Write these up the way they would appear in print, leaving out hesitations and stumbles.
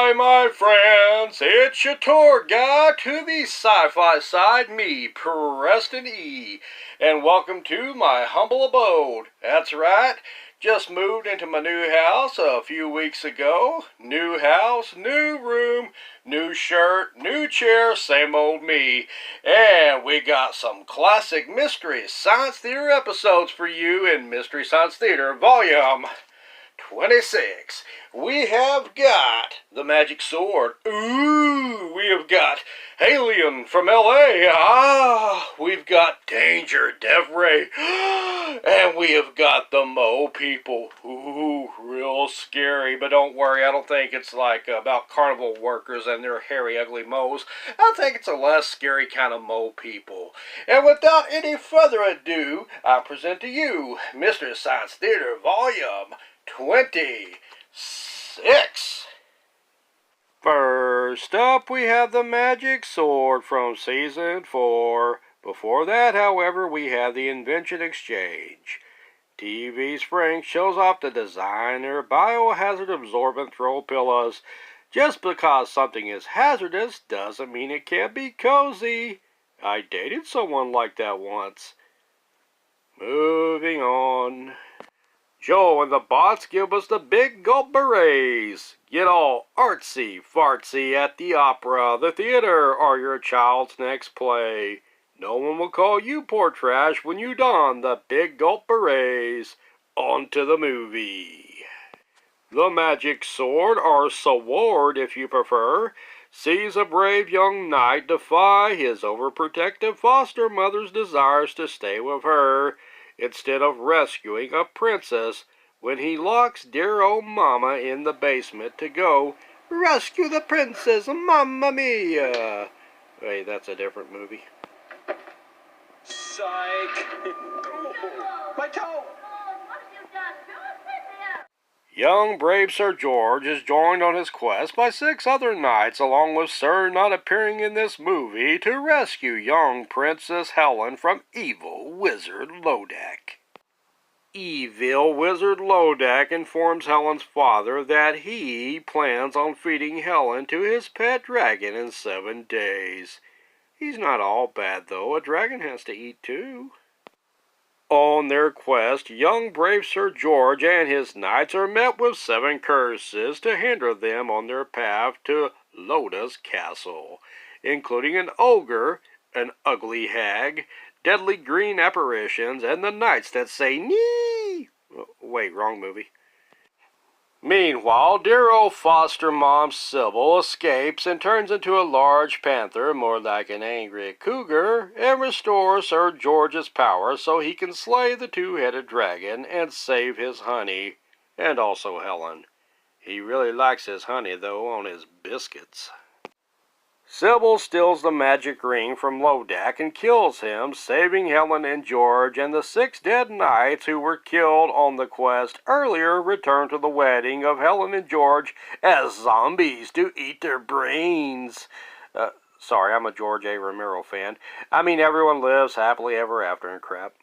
Ahoy, my friends! It's your tour guide to the sci-fi side, me, Preston E. And welcome to my humble abode. That's right, just moved into my new house a few weeks ago. New house, new room, new shirt, new chair, same old me. And we got some classic Mystery Science Theater episodes for you in Mystery Science Theater Volume 26. We have got the magic sword. Ooh, we have got Alien from L.A. We've got Danger, Death Ray. And we have got the Mo people. Ooh, real scary. But don't worry, I don't think it's like about carnival workers and their hairy, ugly moles. I think it's a less scary kind of Mo people. And without any further ado, I present to you Mystery Science Theater Volume 26. First up, we have the magic sword from Season 4. Before that, however, we have the Invention Exchange. TV Spring shows off the designer biohazard absorbent throw pillows. Just because something is hazardous doesn't mean it can't be cozy. I dated someone like that once. Moving on. Joe and the bots give us the big gulp berets. Get all artsy fartsy at the opera, the theater, or your child's next play. No one will call you poor trash when you don the big gulp berets. On to the movie. The magic sword, or sword if you prefer, sees a brave young knight defy his overprotective foster mother's desires to stay with her, instead of rescuing a princess, when he locks dear old mama in the basement to go rescue the princess, Mamma Mia. Wait, that's a different movie. Psych! My toe! Young brave Sir George is joined on his quest by 6 other knights, along with Sir not appearing in this movie, to rescue young Princess Helen from evil Wizard Lodak. Evil Wizard Lodak informs Helen's father that he plans on feeding Helen to his pet dragon in 7 days. He's not all bad, though. A dragon has to eat, too. On their quest, young brave Sir George and his knights are met with 7 curses to hinder them on their path to Loda's castle, including an ogre, an ugly hag, deadly green apparitions, and the knights that say nee. Wait, wrong movie. Meanwhile, dear old foster mom Sybil escapes and turns into a large panther, more like an angry cougar, and restores Sir George's power so he can slay the 2-headed dragon and save his honey, and also Helen. He really likes his honey, though, on his biscuits. Sybil steals the magic ring from Lodak and kills him, saving Helen and George, and the 6 dead knights who were killed on the quest earlier return to the wedding of Helen and George as zombies to eat their brains. Sorry, I'm a George A. Romero fan. I mean, everyone lives happily ever after and crap.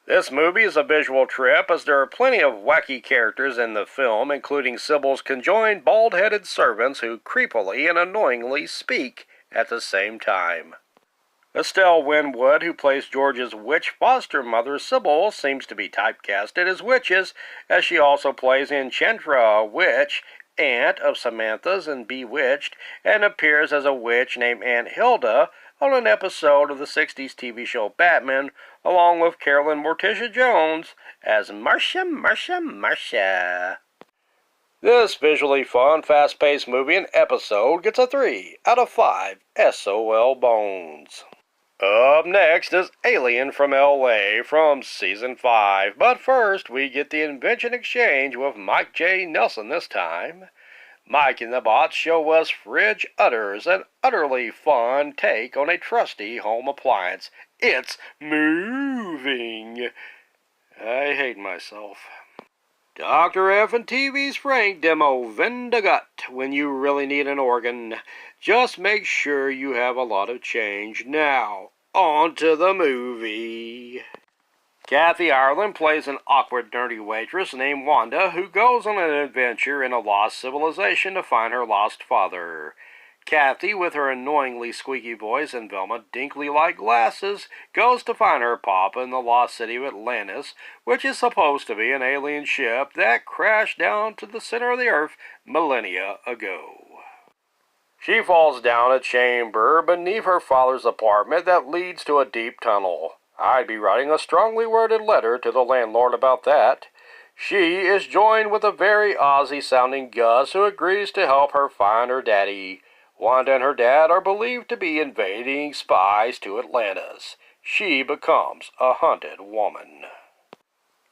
This movie is a visual trip, as there are plenty of wacky characters in the film, including Sybil's conjoined bald-headed servants who creepily and annoyingly speak at the same time. Estelle Winwood, who plays George's witch foster mother Sybil, seems to be typecasted as witches, as she also plays Enchantra, a witch, aunt of Samantha's in Bewitched, and appears as a witch named Aunt Hilda on an episode of the 60s TV show Batman, along with Carolyn Morticia Jones as Marcia. This visually fun, fast-paced movie and episode gets a 3 out of 5 SOL bones. Up next is Alien from L.A. from Season 5, but first we get the Invention Exchange with Mike J. Nelson this time. Mike and the bots show us Fridge Utters, an utterly fun take on a trusty home appliance. It's moving. I hate myself. Dr. F and TV's Frank demo Vendagut when you really need an organ. Just make sure you have a lot of change. Now, on to the movie. Kathy Ireland plays an awkward, nerdy waitress named Wanda who goes on an adventure in a lost civilization to find her lost father. Kathy, with her annoyingly squeaky voice and Velma Dinkley-like glasses, goes to find her papa in the lost city of Atlantis, which is supposed to be an alien ship that crashed down to the center of the earth millennia ago. She falls down a chamber beneath her father's apartment that leads to a deep tunnel. I'd be writing a strongly worded letter to the landlord about that. She is joined with a very Aussie-sounding Gus who agrees to help her find her daddy. Wanda and her dad are believed to be invading spies to Atlantis. She becomes a hunted woman.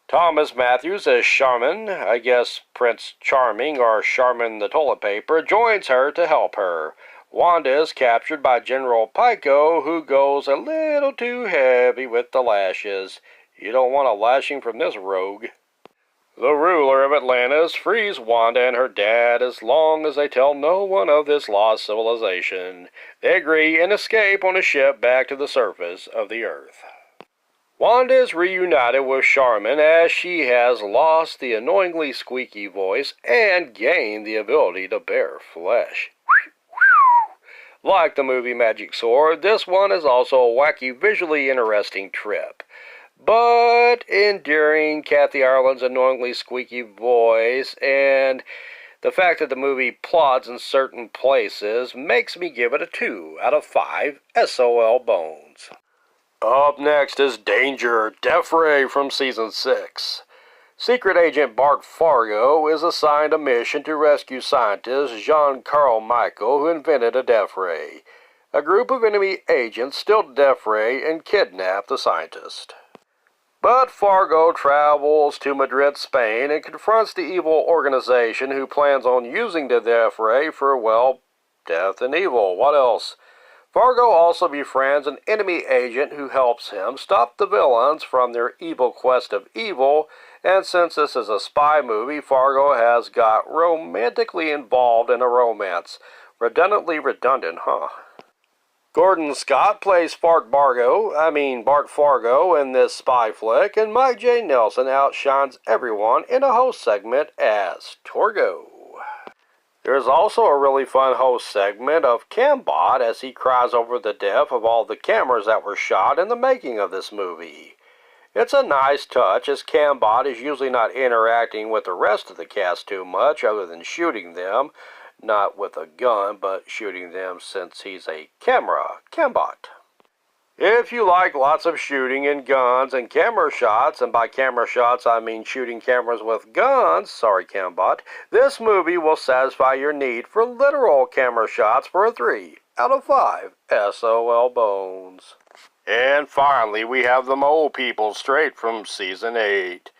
Thomas Matthews as Charmin, I guess Prince Charming or Charmin the toilet paper, joins her to help her. Wanda is captured by General Pico, who goes a little too heavy with the lashes. You don't want a lashing from this rogue. The ruler of Atlantis frees Wanda and her dad as long as they tell no one of this lost civilization. They agree and escape on a ship back to the surface of the earth. Wanda is reunited with Charmin as she has lost the annoyingly squeaky voice and gained the ability to bear flesh. Like the movie Magic Sword, this one is also a wacky, visually interesting trip. But enduring Kathy Ireland's annoyingly squeaky voice and the fact that the movie plods in certain places makes me give it a 2 out of 5 SOL bones. Up next is Danger, Death Ray from Season 6. Secret Agent Bart Fargo is assigned a mission to rescue scientist Jean-Carl Michael, who invented a death ray. A group of enemy agents steal the death ray and kidnap the scientist. But Fargo travels to Madrid, Spain, and confronts the evil organization who plans on using the death ray for, well, death and evil. What else? Fargo also befriends an enemy agent who helps him stop the villains from their evil quest of evil, and since this is a spy movie, Fargo has got romantically involved in a romance. Redundantly redundant, huh? Gordon Scott plays Bart Fargo in this spy flick, and Mike J. Nelson outshines everyone in a host segment as Torgo. There's also a really fun host segment of Cambot as he cries over the death of all the cameras that were shot in the making of this movie. It's a nice touch as Cambot is usually not interacting with the rest of the cast too much other than shooting them, not with a gun, but shooting them since he's a Cambot. If you like lots of shooting and guns and camera shots, and by camera shots I mean shooting cameras with guns, sorry Cambot, this movie will satisfy your need for literal camera shots for a 3 out of 5 SOL bones. And finally we have the Mole People straight from Season 8.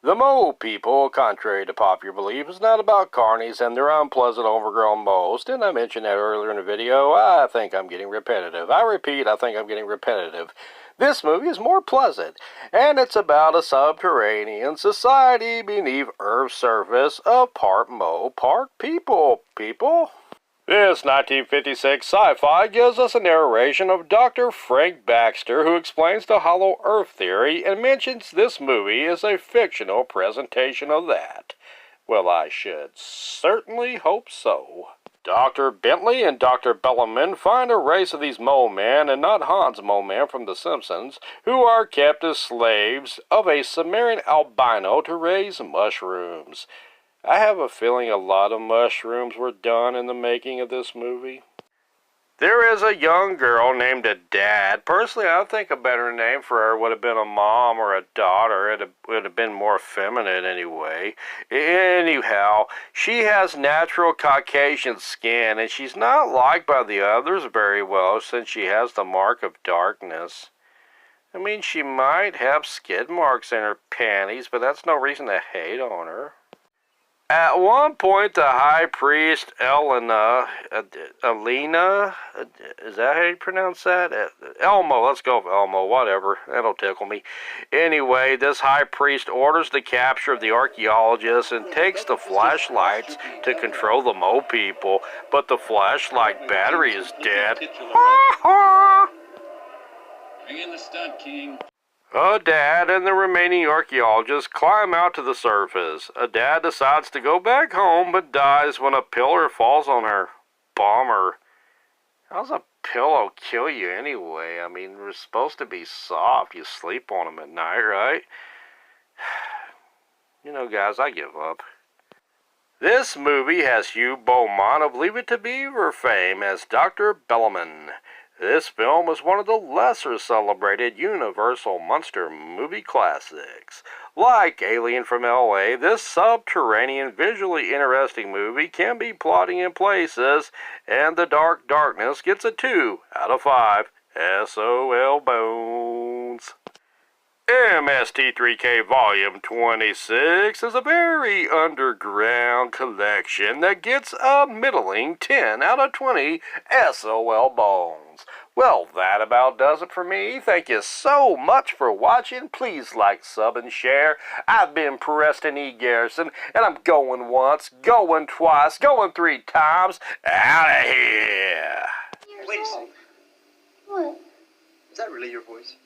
The Mole People, contrary to popular belief, is not about carnies and their unpleasant overgrown moles. Didn't I mention that earlier in the video? I think I'm getting repetitive. I repeat, I think I'm getting repetitive. This movie is more pleasant, and it's about a subterranean society beneath Earth's surface of part mole, part people. This 1956 sci-fi gives us a narration of Dr. Frank Baxter, who explains the Hollow Earth theory and mentions this movie is a fictional presentation of that. Well, I should certainly hope so. Dr. Bentley and Dr. Bellman find a race of these mole men, and not Hans Mole Man from The Simpsons, who are kept as slaves of a Sumerian albino to raise mushrooms. I have a feeling a lot of mushrooms were done in the making of this movie. There is a young girl named Dad. Personally, I think a better name for her would have been a mom or a daughter. It would have been more feminine anyway. Anyhow, she has natural Caucasian skin, and she's not liked by the others very well since she has the mark of darkness. I mean, she might have skid marks in her panties, but that's no reason to hate on her. At one point, the high priest Alina, is that how you pronounce that? Elmo, let's go with Elmo, whatever, that'll tickle me. Anyway, this high priest orders the capture of the archaeologists and takes the flashlights to control the Mole People, but the flashlight battery is dead. Bring in the stunt king. Dad and the remaining archaeologists climb out to the surface. Dad decides to go back home but dies when a pillar falls on her. Bummer. How's a pillow kill you anyway? I mean, we're supposed to be soft. You sleep on them at night, right? You know, guys, I give up. This movie has Hugh Beaumont of Leave It to Beaver fame as Dr. Bellman. This film was one of the lesser celebrated Universal Monster movie classics. Like Alien from L.A., this subterranean, visually interesting movie can be plotting in places, and The Dark Darkness gets a 2 out of 5 SOL Bones. MST3K Volume 26 is a very underground collection that gets a middling 10 out of 20 SOL Bones. Well, that about does it for me. Thank you so much for watching. Please like, sub, and share. I've been Preston E. Garrison, and I'm going once, going twice, going 3 times. Out of here! Wait a second. What? Is that really your voice?